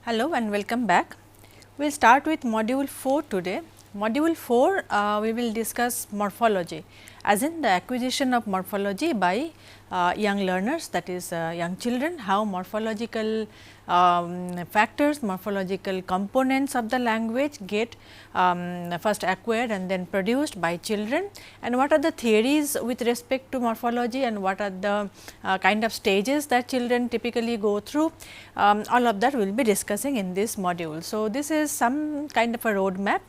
Hello and welcome back. We will start with module 4 today. Module 4 we will discuss morphology, as in the acquisition of morphology by young learners, that is young children, how morphological factors, morphological components of the language get first acquired and then produced by children, and what are the theories with respect to morphology and what are the kind of stages that children typically go through. All of that we will be discussing in this module. So, this is some kind of a road map.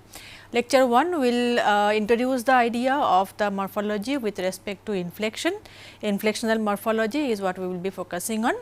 Lecture 1 will introduce the idea of the morphology with respect to inflection. Inflectional morphology is what we will be focusing on.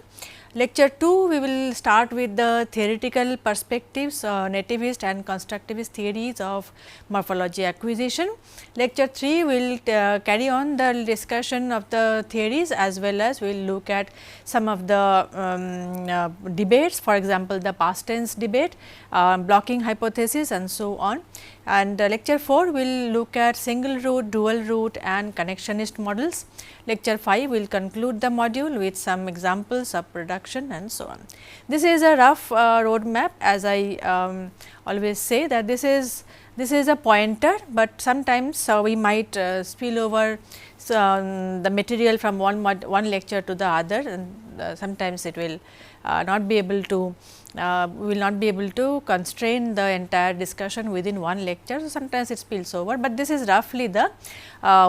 Lecture 2 we will start with the theoretical perspectives, nativist and constructivist theories of morphology acquisition. Lecture 3 will carry on the discussion of the theories, as well as we will look at some of the debates, for example, the past tense debate, blocking hypothesis and so on. And lecture 4 will look at single root, dual root and connectionist models. Lecture 5 will conclude the module with some examples of production and so on. This is a rough road map, as I always say that this is a pointer, but sometimes we might spill over the material from one lecture to the other, and sometimes it will not be able to we will not be able to constrain the entire discussion within one lecture. So, sometimes it spills over, but this is roughly the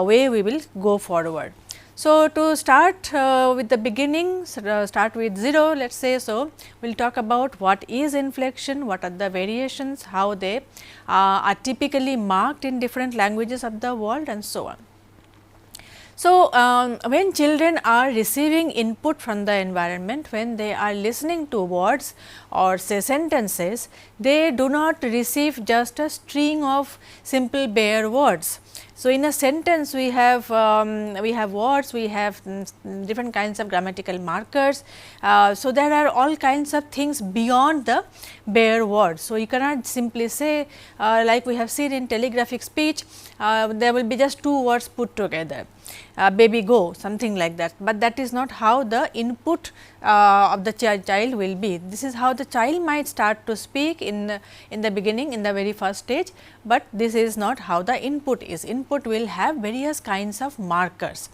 way we will go forward. So, to start with the beginning, start with 0, let us say. So, we will talk about what is inflection, what are the variations, how they are typically marked in different languages of the world and so on. So, when children are receiving input from the environment, when they are listening to words or say sentences, they do not receive just a string of simple bare words. So, in a sentence we have words, we have different kinds of grammatical markers. So, there are all kinds of things beyond the bare words. So, you cannot simply say like we have seen in telegraphic speech, there will be just two words put together. Baby go, something like that, but that is not how the input of the child will be. This is how the child might start to speak in the beginning, in the very first stage, but this is not how the input is. Input will have various kinds of markers.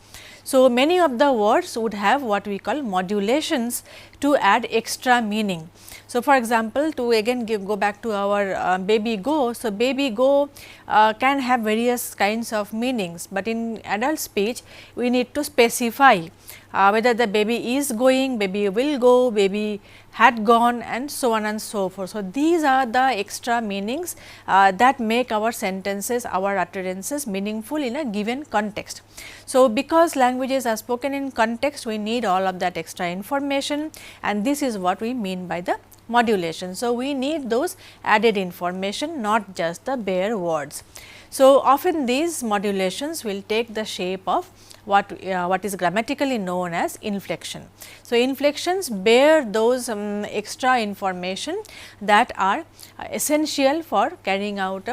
So, many of the words would have what we call modulations to add extra meaning. So, for example, to again go back to our baby go. So, baby go can have various kinds of meanings, but in adult speech we need to specify whether the baby is going, baby will go, baby had gone and so on and so forth. So, these are the extra meanings that make our sentences, our utterances meaningful in a given context. So, because languages are spoken in context, we need all of that extra information, and this is what we mean by the modulation. So, we need those added information, not just the bare words. So, often these modulations will take the shape of what is grammatically known as inflection. So, inflections bear those extra information that are essential for carrying out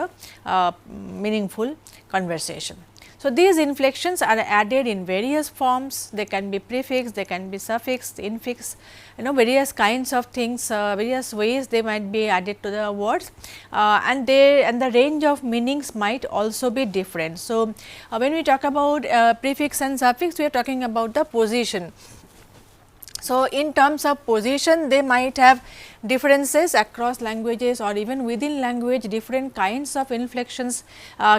a meaningful conversation. So, these inflections are added in various forms. They can be prefix, they can be suffix, infix, various kinds of things, various ways they might be added to the words, and the range of meanings might also be different. So, when we talk about prefix and suffix, we are talking about the position. So, in terms of position, they might have differences across languages, or even within language different kinds of inflections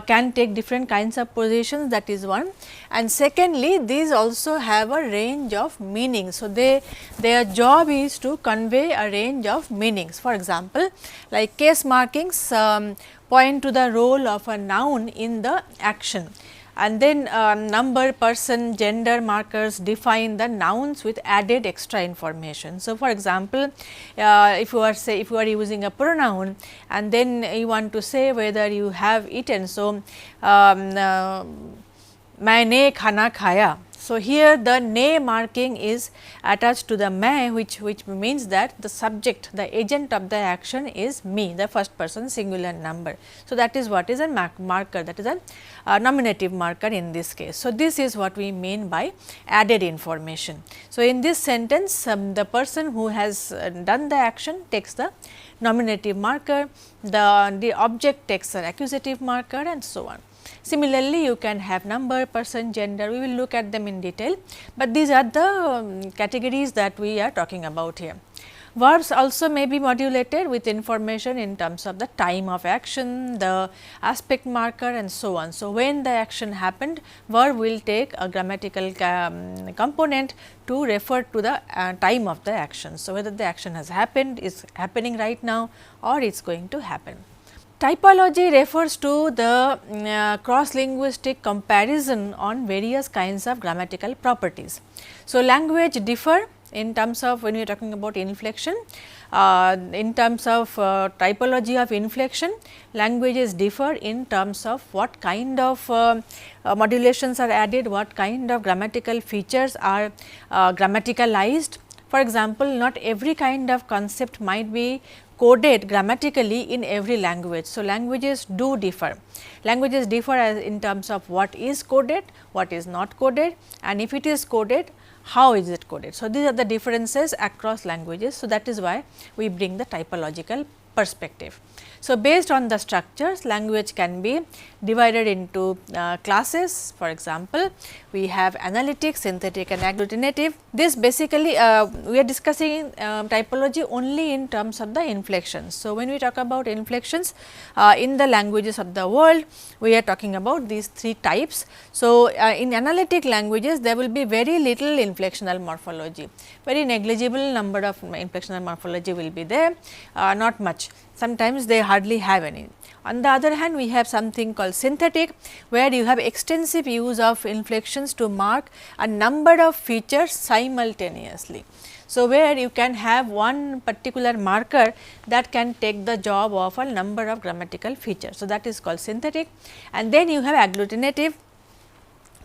can take different kinds of positions, that is one. And secondly, these also have a range of meanings. So, their job is to convey a range of meanings. For example, like case markings point to the role of a noun in the action, and then number, person, gender markers define the nouns with added extra information. So, for example, if you are using a pronoun and then you want to say whether you have eaten. So, maine khana khaya. So, here the ne marking is attached to the main, which means that the subject, the agent of the action is me, the first person singular number. So, that is what is a marker, that is a nominative marker in this case. So, this is what we mean by added information. So, in this sentence the person who has done the action takes the nominative marker, the object takes an accusative marker and so on. Similarly, you can have number, person, gender, we will look at them in detail, but these are the categories that we are talking about here. Verbs also may be modulated with information in terms of the time of action, the aspect marker and so on. So, when the action happened, verb will take a grammatical component to refer to the time of the action. So, whether the action has happened, is happening right now or it is going to happen. Typology refers to the cross linguistic comparison on various kinds of grammatical properties. So, language differ in terms of when we are talking about inflection, in terms of typology of inflection, languages differ in terms of what kind of modulations are added, what kind of grammatical features are grammaticalized. For example, not every kind of concept might be coded grammatically in every language. So, languages do differ. Languages differ as in terms of what is coded, what is not coded, and if it is coded, how is it coded. So, these are the differences across languages. So, that is why we bring the typological perspective. So, based on the structures, language can be divided into classes. For example, we have analytic, synthetic and agglutinative. This basically we are discussing typology only in terms of the inflections. So, when we talk about inflections in the languages of the world, we are talking about these three types. So, in analytic languages there will be very little inflectional morphology, very negligible number of inflectional morphology will be there, not much, sometimes they hardly have any. On the other hand, we have something called synthetic, where you have extensive use of inflections to mark a number of features simultaneously. So, where you can have one particular marker that can take the job of a number of grammatical features. So, that is called synthetic, and then you have agglutinative,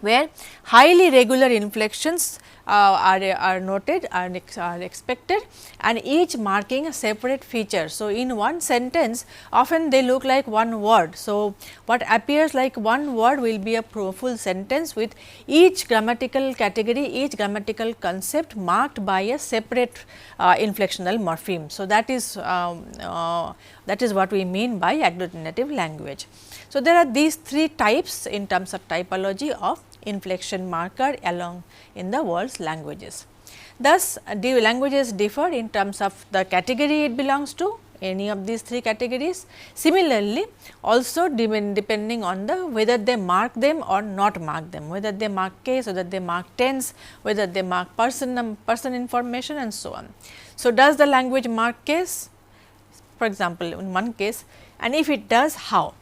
where highly regular inflections are noted, are expected, and each marking a separate feature. So, in one sentence often they look like one word. So, what appears like one word will be a full sentence with each grammatical category, each grammatical concept marked by a separate inflectional morpheme. So, that is what we mean by agglutinative language. So, there are these three types in terms of typology of inflection marker along in the world's languages. Thus, languages differ in terms of the category it belongs to, any of these three categories. Similarly, also depending on the whether they mark them or not mark them, whether they mark case, whether they mark tense, whether they mark person information and so on. So, does the language mark case? For example, in one case, and if it does, how?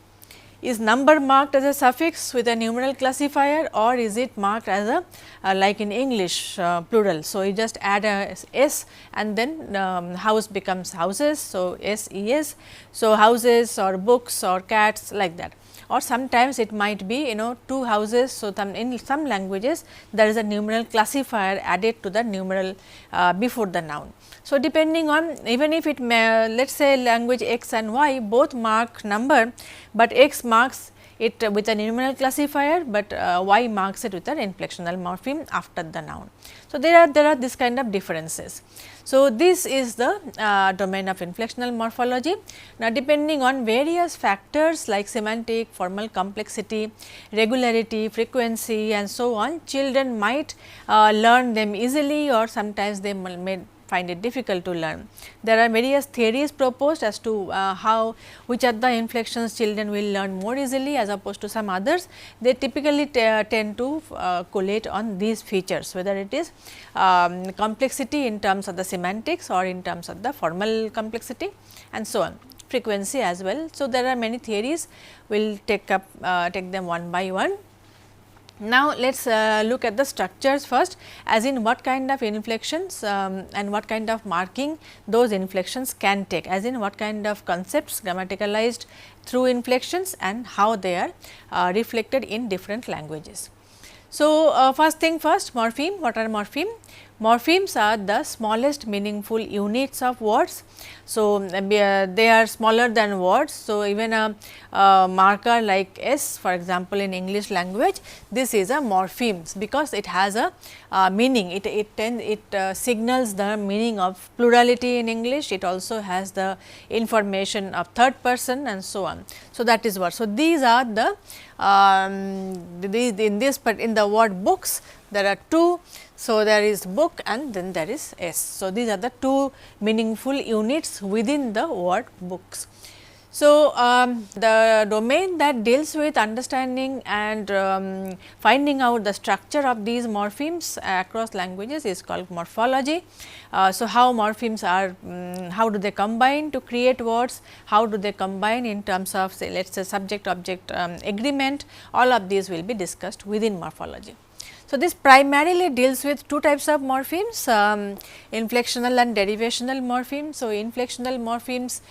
Is number marked as a suffix with a numeral classifier, or is it marked as a like in English plural. So, you just add a s and then house becomes houses. So, SES. So, houses or books or cats like that, or sometimes it might be two houses. So, in some languages there is a numeral classifier added to the numeral before the noun. So, depending on, even if it may, let us say language X and Y both mark number, but X marks it with a numeral classifier, but Y marks it with an inflectional morpheme after the noun. So, there are this kind of differences. So, this is the domain of inflectional morphology. Now, depending on various factors like semantic, formal complexity, regularity, frequency and so on, children might learn them easily, or sometimes they may find it difficult to learn. There are various theories proposed as to which are the inflections children will learn more easily as opposed to some others. They typically tend to collate on these features, whether it is complexity in terms of the semantics or in terms of the formal complexity and so on, frequency as well. So, there are many theories, we will take them one by one. Now, let us look at the structures first, as in what kind of inflections and what kind of marking those inflections can take, as in what kind of concepts grammaticalized through inflections and how they are reflected in different languages. So, first thing first, morpheme. What are morpheme? Morphemes are the smallest meaningful units of words. So, they are smaller than words. So, even a marker like S, for example, in English language, this is a morphemes, because it has a meaning. It signals the meaning of plurality in English. It also has the information of third person and so on. So, that is what. So, these are the in the word books there are two. So, there is book and then there is S. So, these are the two meaningful units within the word books. So, the domain that deals with understanding and finding out the structure of these morphemes across languages is called morphology. So, how morphemes are, how do they combine to create words, how do they combine in terms of, say, let us say subject object agreement, all of these will be discussed within morphology. So, this primarily deals with two types of morphemes, inflectional and derivational morphemes. So, inflectional morphemes,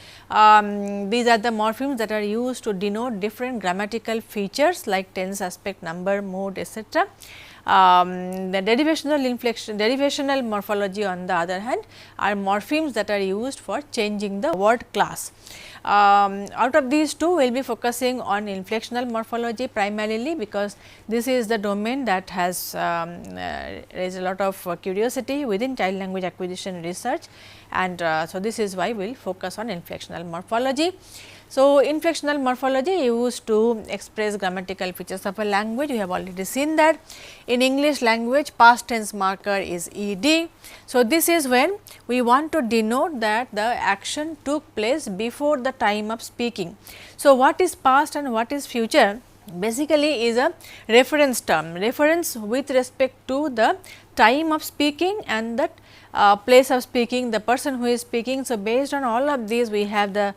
these are the morphemes that are used to denote different grammatical features like tense, aspect, number, mood, etc. The derivational morphology on the other hand are morphemes that are used for changing the word class. Out of these two, we will be focusing on inflectional morphology primarily, because this is the domain that has raised a lot of curiosity within child language acquisition research, and so this is why we will focus on inflectional morphology. So, inflectional morphology used to express grammatical features of a language. We have already seen that in English language past tense marker is ed. So, this is when we want to denote that the action took place before the time of speaking. So, what is past and what is future basically is a reference term, reference with respect to the time of speaking and the place of speaking, the person who is speaking. So, based on all of these, we have the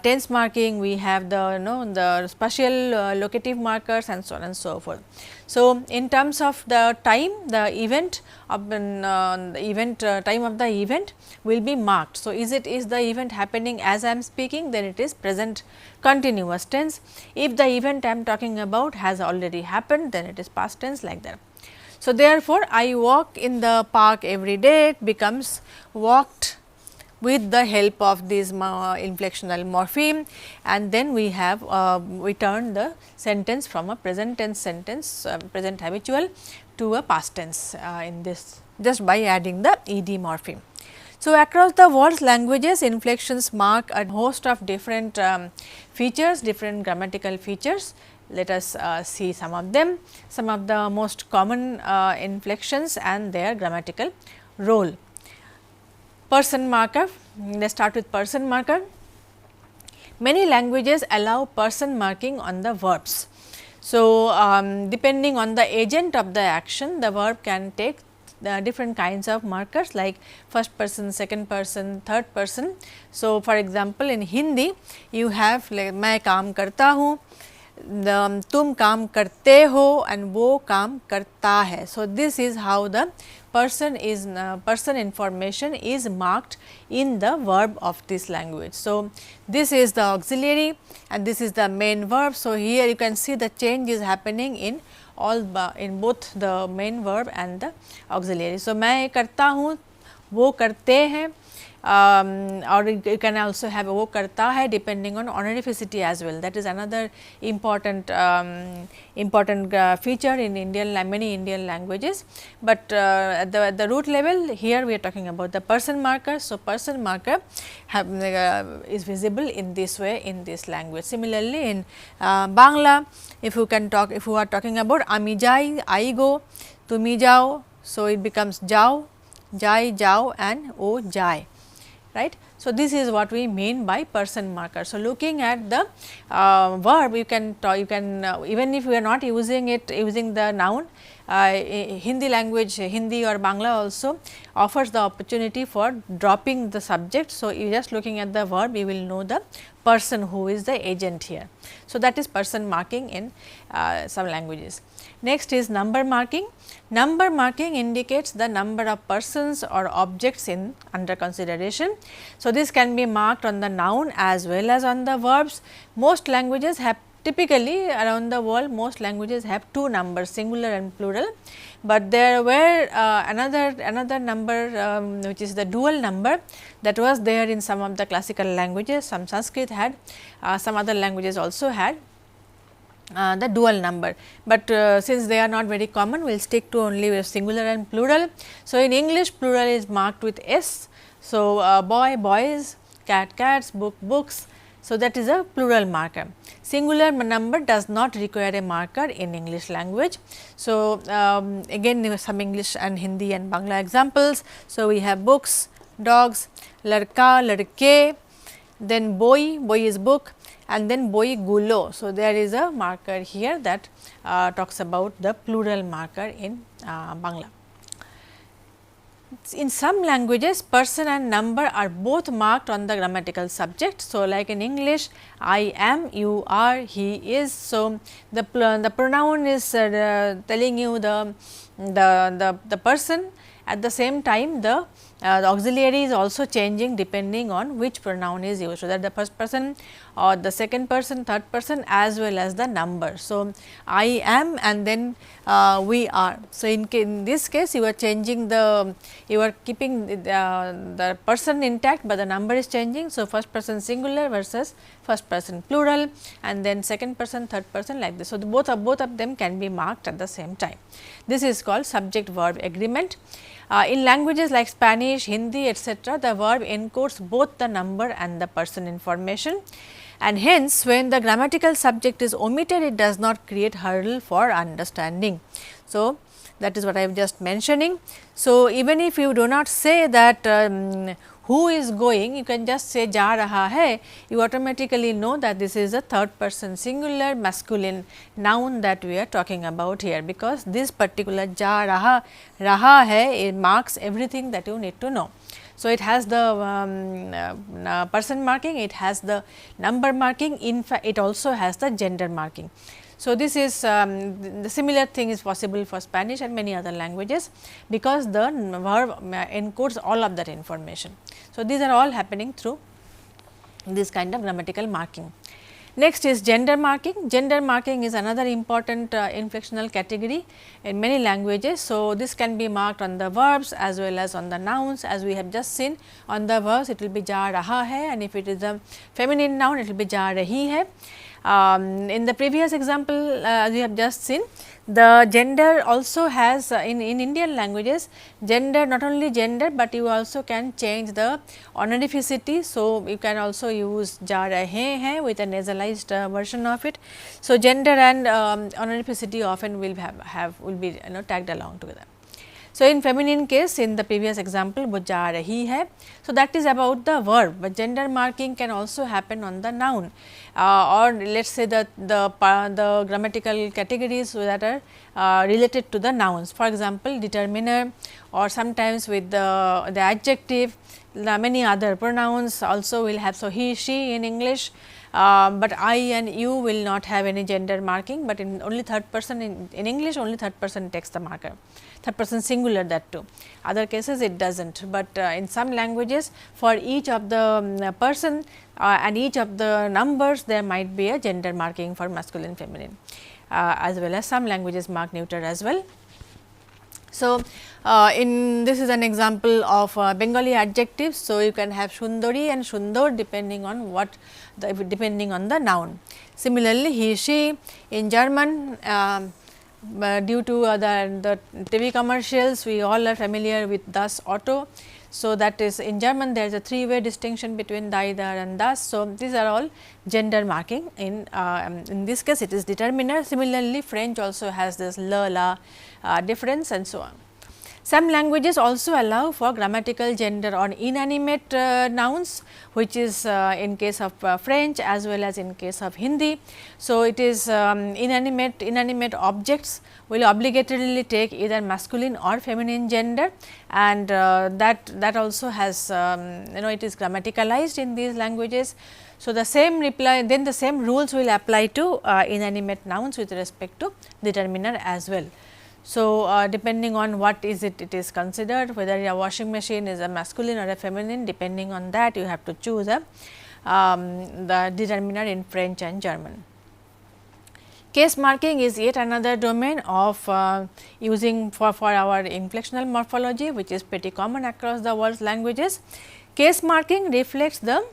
tense marking, we have the the spatial locative markers and so on and so forth. So, in terms of the time, the event of time of the event will be marked. So, is the event happening as I am speaking, then it is present continuous tense. If the event I am talking about has already happened, then it is past tense, like that. So, therefore, I walk in the park every day, it becomes walked with the help of this inflectional morpheme, and then we have we turn the sentence from a present tense sentence, present habitual, to a past tense in this, just by adding the ed morpheme. So, across the world's languages, inflections mark a host of different features, different grammatical features. Let us see some of them, some of the most common inflections and their grammatical role. Person marker, let us start with person marker. Many languages allow person marking on the verbs. So, depending on the agent of the action, the verb can take different kinds of markers like first person, second person, third person. So, for example, in Hindi you have like मैं काम करता हूँ, तुम काम करते हो and वो काम करता है. So, this is how the person information is marked in the verb of this language. So, this is the auxiliary and this is the main verb. So, here you can see the change is happening in in both the main verb and the auxiliary. So, मैं करता हूँ, वो करते हैं, or you can also have वो करता है depending on honorificity as well. That is another important feature in many Indian languages, but at the root level here we are talking about the person marker. So, person marker is visible in this way in this language. Similarly, in Bangla, if you are talking about আমি যাই, I go, তুমি যাও, so it becomes যাও, যাই, যাও and ও যায়. Right. So, this is what we mean by person marker. So, looking at the verb, you can even if we are not using the noun, Hindi language, Hindi or Bangla also offers the opportunity for dropping the subject. So, you just looking at the verb, you will know the person who is the agent here. So, that is person marking in some languages. Next is number marking. Number marking indicates the number of persons or objects under consideration. So, this can be marked on the noun as well as on the verbs. Most languages have typically around the world most languages have two numbers, singular and plural, but there were another number which is the dual number that was there in some of the classical languages. Some Sanskrit had, some other languages also had the dual number, but since they are not very common, we will stick to only singular and plural. So, in English plural is marked with S. So, boy boys, cat cats, book books. So, that is a plural marker. Singular number does not require a marker in English language. So, again some English and Hindi and Bangla examples. So, we have books, dogs, ladka, ladke, then boy, boy is book, and then boy gulo. So, there is a marker here that talks about the plural marker in Bangla. In some languages, person and number are both marked on the grammatical subject. So, like in English, I am, you are, he is. So, the pronoun is telling you the person. At the same time, the auxiliary is also changing depending on which pronoun is used. So, that the first person or the second person, third person as well as the number. So, I am and then we are. So, in this case you are changing you are keeping the person intact, but the number is changing. So, first person singular versus first person plural and then second person, third person like this. So, both of them can be marked at the same time. This is called subject verb agreement. In languages like Spanish, Hindi etc., the verb encodes both the number and the person information, and hence when the grammatical subject is omitted, it does not create hurdle for understanding. So, that is what I am just mentioning. So, even if you do not say that who is going, you can just say ja raha hai, you automatically know that this is a third person singular masculine noun that we are talking about here, because this particular ja raha hai, it marks everything that you need to know. So, it has the person marking, it has the number marking, in fact, it also has the gender marking. So, this is the similar thing is possible for Spanish and many other languages, because the verb encodes all of that information. So, these are all happening through this kind of grammatical marking. Next is gender marking. Gender marking is another important inflectional category in many languages. So, this can be marked on the verbs as well as on the nouns, as we have just seen. On the verbs it will be ja raha hai, and if it is a feminine noun it will be ja rahi hai. In the previous example as we have just seen, the gender also has in Indian languages, gender, not only gender, but you also can change the honorificity. So, you can also use ja rahe hai with a nasalized version of it. So, gender and honorificity often will will be tagged along together. So, in feminine case, in the previous example wo ja rahi hai. So, that is about the verb, but gender marking can also happen on the noun or let us say the grammatical categories that are related to the nouns. For example, determiner, or sometimes with the adjective, many other pronouns also will have. So, he, she in English, but I and you will not have any gender marking, but in only third person in English only third person takes the marker, third person singular, that too. Other cases it does not, but in some languages for each of the person and each of the numbers there might be a gender marking for masculine, feminine, as well as some languages mark neuter as well. So, in this is an example of Bengali adjectives. So, you can have Sundari and Sundor depending on depending on the noun. Similarly, he, she in German, due to the TV commercials, we all are familiar with das Auto. So, that is in German there is a three-way distinction between die, der and das. So, these are all gender marking. In this case it is determiner. Similarly, French also has this le, la difference and so on. Some languages also allow for grammatical gender on inanimate nouns, which is in case of French as well as in case of Hindi. So, it is inanimate objects will obligatorily take either masculine or feminine gender, and that also has it is grammaticalized in these languages. So, the same then the same rules will apply to inanimate nouns with respect to determiner as well. So, depending on what is it is considered, whether a washing machine is a masculine or a feminine, depending on that you have to choose the determiner in French and German. Case marking is yet another domain of using for our inflectional morphology, which is pretty common across the world's languages. Case marking reflects the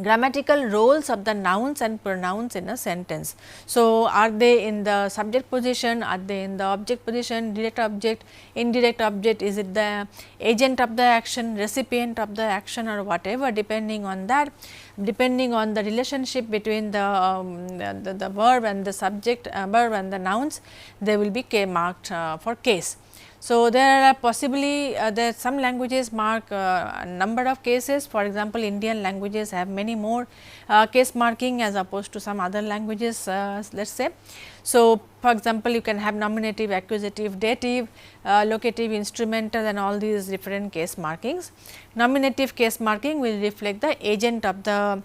grammatical roles of the nouns and pronouns in a sentence. So, are they in the subject position, are they in the object position, direct object, indirect object, is it the agent of the action, recipient of the action or whatever, depending on that, depending on the relationship between the verb and the subject, verb and the nouns, they will be marked for case. So, there are possibly there some languages mark a number of cases. For example, Indian languages have many more case marking as opposed to some other languages, let us say. So, for example, you can have nominative, accusative, dative, locative, instrumental and all these different case markings. Nominative case marking will reflect the agent of the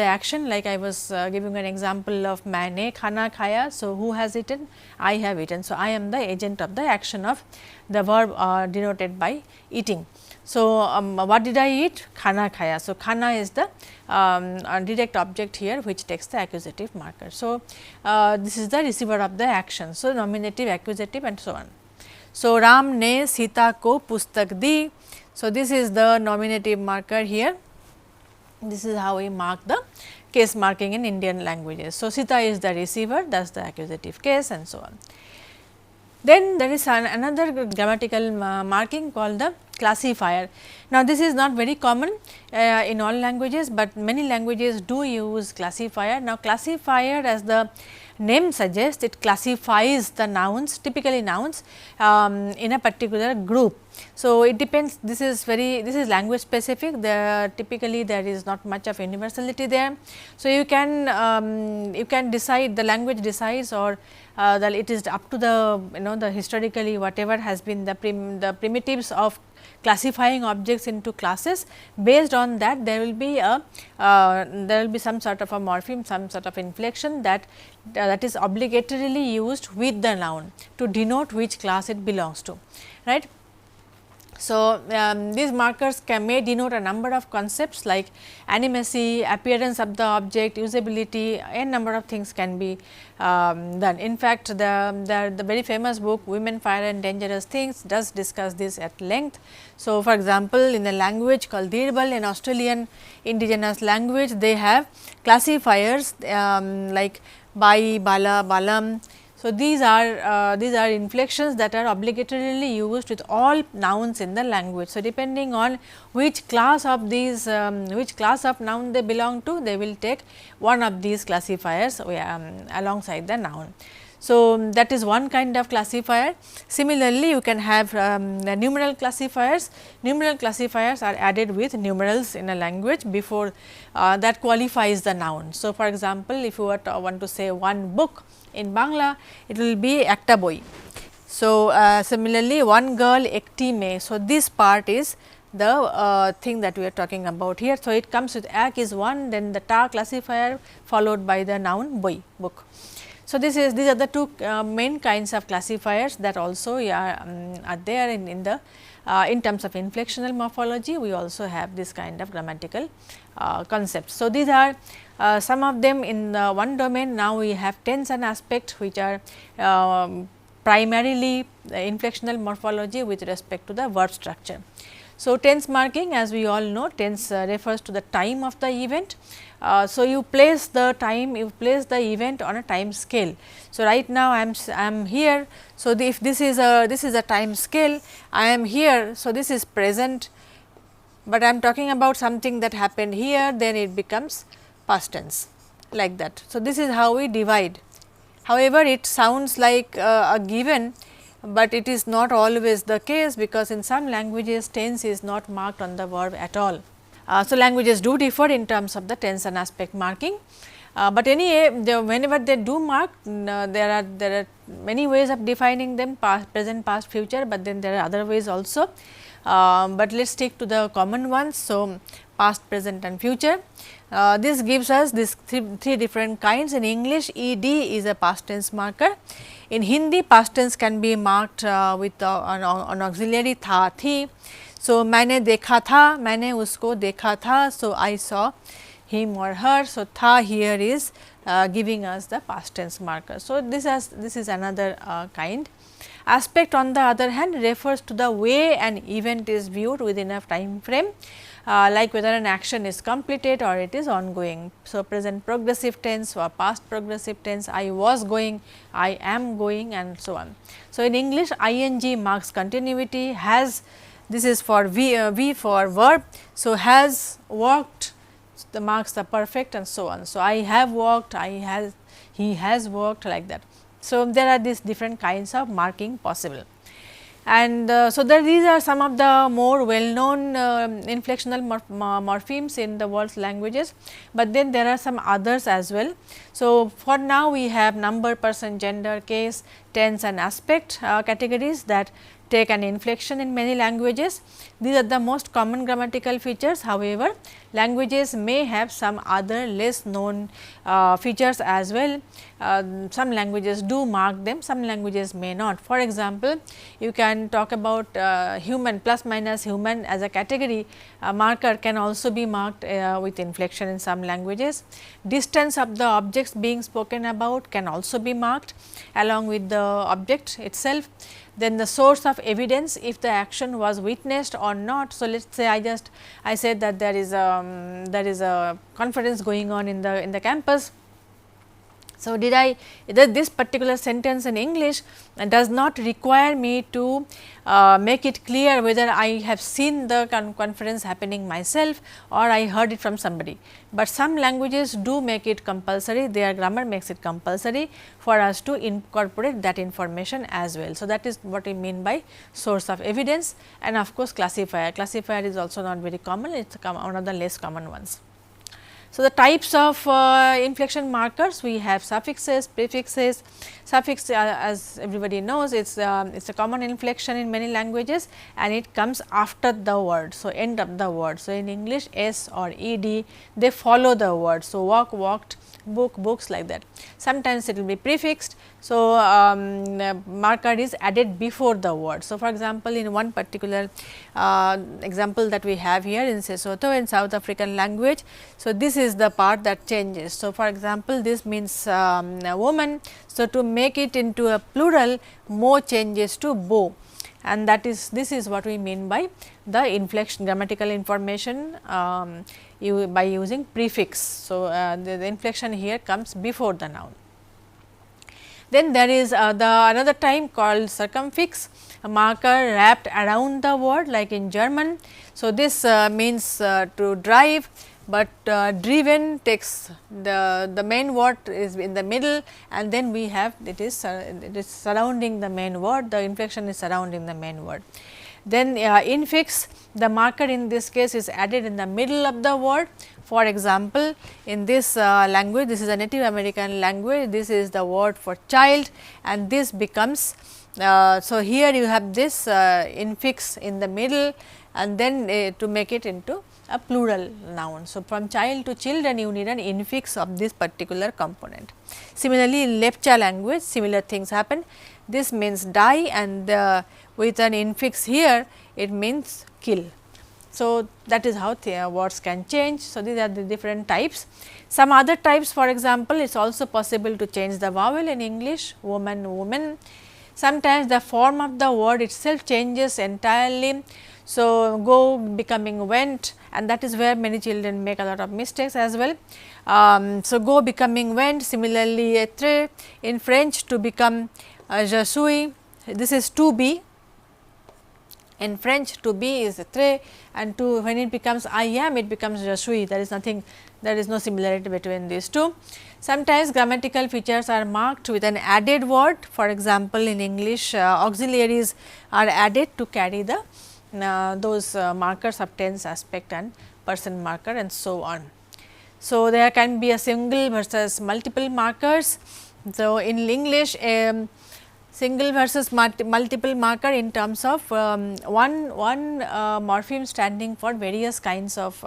action, like I was giving an example of maine khana khaya. So, who has eaten? I have eaten. So, I am the agent of the action of the verb denoted by eating. So, what did I eat? Khana khaya. So, khana is the direct object here, which takes the accusative marker. So, this is the receiver of the action. So, nominative, accusative and so on. So, Ram ne Sita ko pustak di. So, this is the nominative marker here. This is how we mark the case marking in Indian languages. So, Sita is the receiver, that is the accusative case and so on. Then there is another grammatical marking called the classifier. Now, this is not very common in all languages, but many languages do use classifier. Now, classifier, as the name suggests, it classifies the nouns, typically nouns in a particular group. So, it depends, this is language specific, typically there is not much of universality there. So, you can decide, the language decides, or it is up to the the historically whatever has been the primitives of classifying objects into classes. Based on that, there will be some sort of a morpheme, some sort of inflection that is obligatorily used with the noun to denote which class it belongs to, right. So, these markers may denote a number of concepts like animacy, appearance of the object, usability, a number of things can be done. In fact, the very famous book Women, Fire and Dangerous Things does discuss this at length. So, for example, in a language called Dirbal, an Australian indigenous language, they have classifiers like Bai, Bala, Balam. So, these are inflections that are obligatorily used with all nouns in the language. So, depending on which class of these which class of noun they belong to, they will take one of these classifiers alongside the noun. So, that is one kind of classifier. Similarly, you can have the numeral classifiers. Numeral classifiers are added with numerals in a language before that qualifies the noun. So, for example, if you want to say one book in Bangla, it will be ekta boi. So, similarly, one girl ekti me. So, this part is the thing that we are talking about here. So, it comes with ek is one, then the ta classifier followed by the noun boi, book. So, these are the two main kinds of classifiers that also are there in terms of inflectional morphology. We also have this kind of grammatical concepts. So, these are some of them in one domain. Now, we have tense and aspect, which are primarily inflectional morphology with respect to the verb structure. So, tense marking, as we all know, tense refers to the time of the event. So, you place the time, you place the event on a time scale. So, right now I am here. So, if this is a time scale, I am here. So, this is present, but I am talking about something that happened here, then it becomes past tense, like that. So, this is how we divide. However, it sounds like a given, but it is not always the case, because in some languages tense is not marked on the verb at all. So, languages do differ in terms of the tense and aspect marking, but anyway, whenever they do mark, there are many ways of defining them, past, present, past, future, but then there are other ways also, but let us stick to the common ones. So, past, present and future. This gives us this three different kinds. In English, ed is a past tense marker. In Hindi, past tense can be marked with an auxiliary tha, thi. So, मैंने देखा था, मैंने उसको देखा था. So, I saw him or her. So, tha here is giving us the past tense marker. So, this is another kind. Aspect on the other hand refers to the way an event is viewed within a time frame, like whether an action is completed or it is ongoing. So, present progressive tense or past progressive tense, I was going, I am going, and so on. So, in English ing marks continuity, has, this is for V for verb. So, has worked, the marks the perfect, and so on. So, I have walked, he has worked, like that. So, there are these different kinds of marking possible. And so, these are some of the more well known inflectional morphemes in the world's languages, but then there are some others as well. So, for now we have number, person, gender, case, tense and aspect categories that take an inflection in many languages. These are the most common grammatical features. However, languages may have some other less known features as well. Some languages do mark them, some languages may not. For example, you can talk about human, plus minus human as a category marker can also be marked with inflection in some languages. Distance of the objects being spoken about can also be marked along with the object itself. Then the source of evidence, if the action was witnessed or not. So, let us say I said that there is a conference going on in the campus. So, this particular sentence in English does not require me to make it clear whether I have seen the conference happening myself or I heard it from somebody, but some languages do make it compulsory, their grammar makes it compulsory for us to incorporate that information as well. So, that is what we mean by source of evidence, and of course, classifier. Classifier is also not very common, it is one of the less common ones. So, the types of inflection markers, we have suffixes, prefixes. Suffix as everybody knows, it is a common inflection in many languages and it comes after the word. So, end of the word. So, in English s or ed, they follow the word. So, walk, walked, book, books, like that. Sometimes it will be prefixed. So, marker is added before the word. So, for example, in one particular example that we have here in Sesotho, in South African language. So, this is the part that changes. So, for example, this means a woman. So, to make it into a plural, mo changes to bo, and that is, this is what we mean by the inflection, grammatical information by using prefix. So, the inflection here comes before the noun. Then there is another type called circumfix, a marker wrapped around the word, like in German. So, this means to drive, but driven takes the main word is in the middle, and then we have it is surrounding the main word, the inflection is surrounding the main word. Then infix, the marker in this case is added in the middle of the word. For example, in this language, this is a Native American language, this is the word for child, and this becomes, so here you have this infix in the middle, and then to make it into a plural noun. So, from child to children, you need an infix of this particular component. Similarly, in Lepcha language, similar things happen. This means die, and with an infix here, it means kill. So, that is how words can change. So, these are the different types. Some other types, for example, it is also possible to change the vowel in English, woman, woman. Sometimes the form of the word itself changes entirely. So, go becoming went, and that is where many children make a lot of mistakes as well. So, go becoming went, similarly être in French to become je suis, this is to be. In French, to be is être, and to, when it becomes I am, it becomes je suis. There is nothing, there is no similarity between these two. Sometimes grammatical features are marked with an added word. For example, in English, auxiliaries are added to carry the those markers of tense, aspect and person marker, and so on. So, there can be a single versus multiple markers. So, in English, single versus multiple marker in terms of one morpheme standing for various kinds of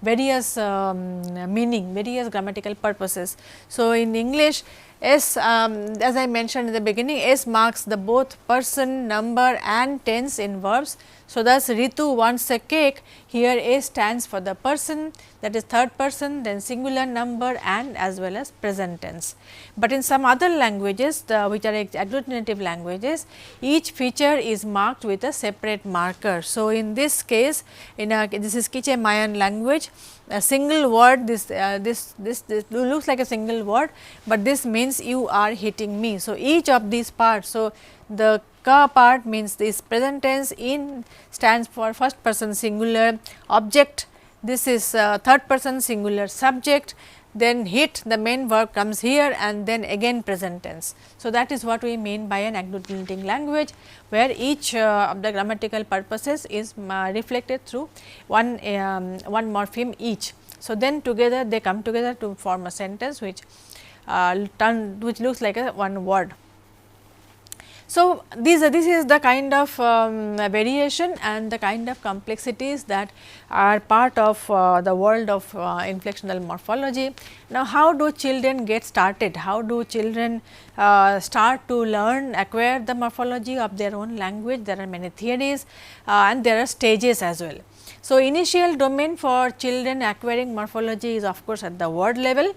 various meaning, various grammatical purposes. So, in English, S, as I mentioned in the beginning, S marks the both person, number and tense in verbs. So, thus Ritu wants a cake, here A stands for the person, that is third person, then singular number and as well as present tense. But in some other languages which are agglutinative languages, each feature is marked with a separate marker. So, in this case this is Quiche Mayan language, a single word, this looks like a single word, but this means you are hitting me. So, each of these parts. So, the ka part means this present tense, in stands for first person singular object, this is third person singular subject, then hit, the main verb comes here and then again present tense. So, that is what we mean by an agglutinating language, where each of the grammatical purposes is reflected through one morpheme each. So, then together they come together to form a sentence which looks like a one word. So, this is the kind of variation and the kind of complexities that are part of the world of inflectional morphology. Now, how do children get started? How do children start to learn, acquire the morphology of their own language? There are many theories and there are stages as well. So, initial domain for children acquiring morphology is of course at the word level.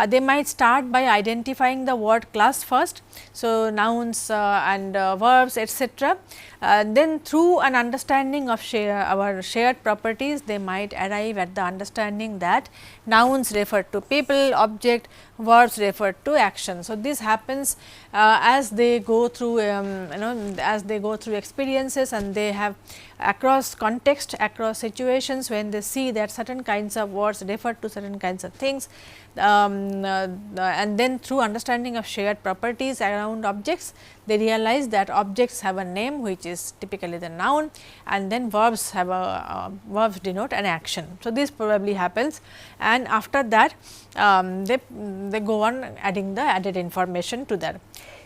They might start by identifying the word class first. So, nouns and verbs etcetera. Then through an understanding of our shared properties, they might arrive at the understanding that nouns refer to people, object, verbs refer to action. So, this happens as they go through as they go through experiences, and they have across context, across situations, when they see that certain kinds of words refer to certain kinds of things. And then through understanding of shared properties around objects, they realize that objects have a name which is typically the noun, and then verbs have a verbs denote an action. So, this probably happens, and after that they go on adding the added information to that.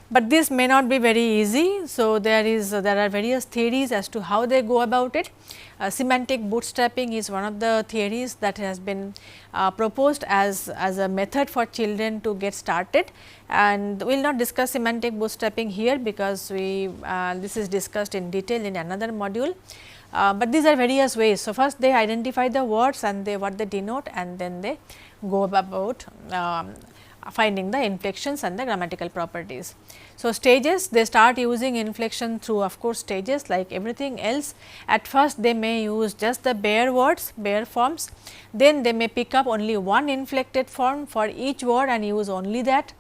But this may not be very easy. So, there are various theories as to how they go about it. Semantic bootstrapping is one of the theories that has been proposed as a method for children to get started, and we will not discuss semantic bootstrapping here, because we this is discussed in detail in another module. But these are various ways. So, first they identify the words and what they denote, and then they go about finding the inflections and the grammatical properties. So, stages, they start using inflection through of course stages like everything else. At first they may use just the bare words, bare forms, then they may pick up only one inflected form for each word and use only that.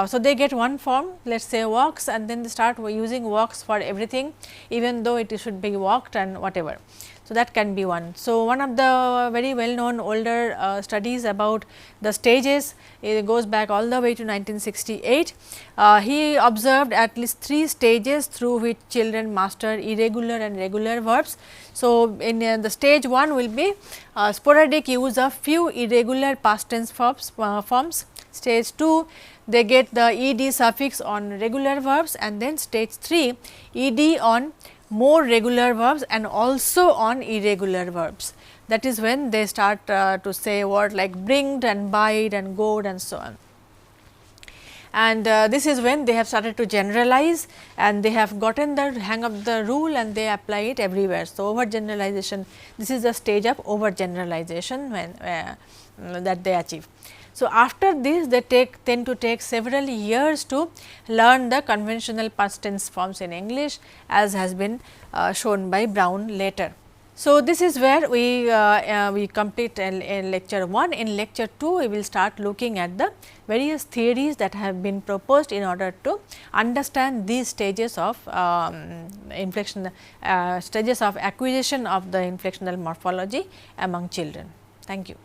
So, they get one form, let us say walks, and then they start using walks for everything, even though it should be walked and whatever. So, that can be one. So, one of the very well known older studies about the stages, it goes back all the way to 1968. He observed at least 3 stages through which children master irregular and regular verbs. So, in the stage 1 will be sporadic use of few irregular past tense forms. Stage 2, they get the ed suffix on regular verbs, and then stage 3, ed on more regular verbs and also on irregular verbs. That is when they start to say word like bringed and bide and goed and so on. And this is when they have started to generalize, and they have gotten the hang of the rule and they apply it everywhere. So, over generalization, this is the stage of over generalization when that they achieve. So, after this they tend to take several years to learn the conventional past tense forms in English, as has been shown by Brown later. So, this is where we complete in lecture 1. In lecture 2, we will start looking at the various theories that have been proposed in order to understand these stages of stages of acquisition of the inflectional morphology among children. Thank you.